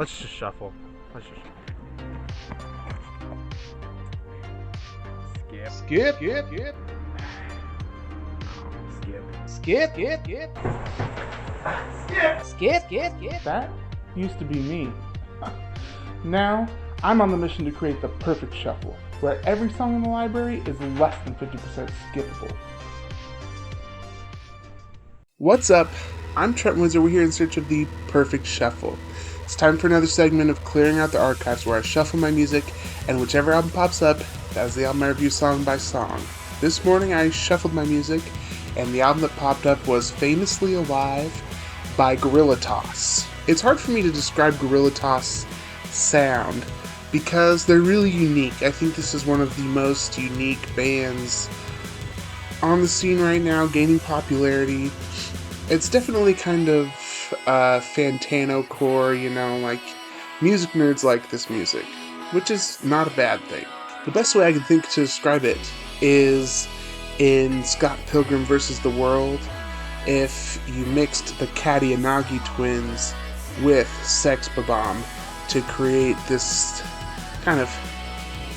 Let's just shuffle. Let's just Skip. Skip. That used to be me. Now, I'm on the mission to create the perfect shuffle, where every song in the library is less than 50% skippable. What's up? I'm Trent Windsor. We're here in search of the perfect shuffle. It's time for another segment of Clearing Out the Archives, where I shuffle my music, and whichever album pops up, that's the album I review song by song. This morning I shuffled my music, and the album that popped up was Famously Alive by Guerilla Toss. It's hard for me to describe Guerilla Toss sound because they're really unique. I think this is one of the most unique bands on the scene right now, gaining popularity. It's definitely kind of Fantano core, like music nerds like this music, which is not a bad thing. The best way I can think to describe it is in Scott Pilgrim vs. the World, if you mixed the Kadianagi twins with Sex Bob-omb to create this kind of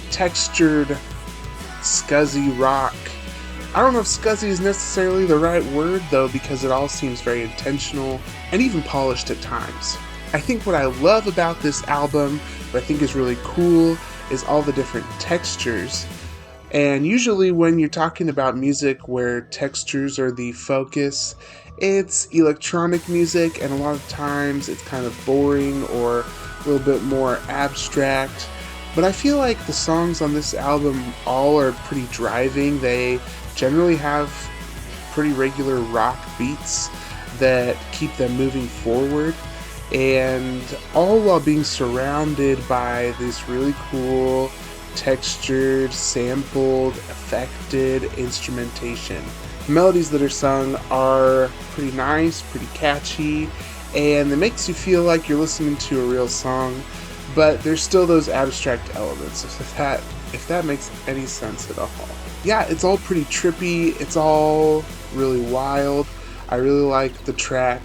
textured, scuzzy rock. I don't know if scuzzy is necessarily the right word, though, because it all seems very intentional and even polished at times. I think what I love about this album, what I think is really cool, is all the different textures. And usually when you're talking about music where textures are the focus, it's electronic music, and a lot of times it's kind of boring or a little bit more abstract. But I feel like the songs on this album all are pretty driving. They generally have pretty regular rock beats that keep them moving forward, and all while being surrounded by this really cool, textured, sampled, affected instrumentation. The melodies that are sung are pretty nice, pretty catchy, and it makes you feel like you're listening to a real song, but there's still those abstract elements, if that makes any sense at all. Yeah, it's all pretty trippy, it's all really wild. I really like the track.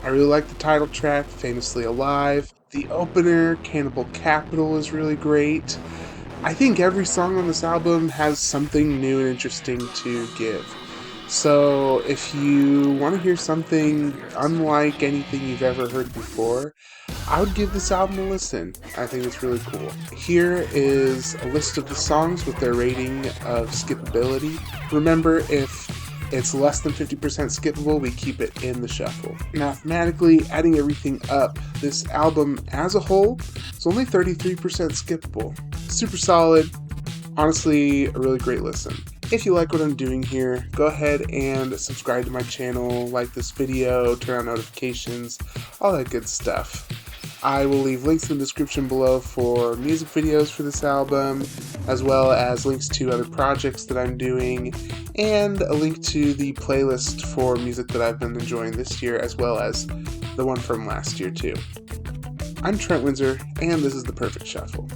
I really like the title track, Famously Alive. The opener, Cannibal Capital, is really great. I think every song on this album has something new and interesting to give. So if you want to hear something unlike anything you've ever heard before, I would give this album a listen. I think it's really cool. Here is a list of the songs with their rating of skippability. Remember, if it's less than 50% skippable, we keep it in the shuffle. Mathematically, adding everything up, this album as a whole is only 33% skippable. Super solid. Honestly, a really great listen. If you like what I'm doing here, go ahead and subscribe to my channel, like this video, turn on notifications, all that good stuff. I will leave links in the description below for music videos for this album, as well as links to other projects that I'm doing, and a link to the playlist for music that I've been enjoying this year, as well as the one from last year too. I'm Trent Windsor, and this is The Perfect Shuffle.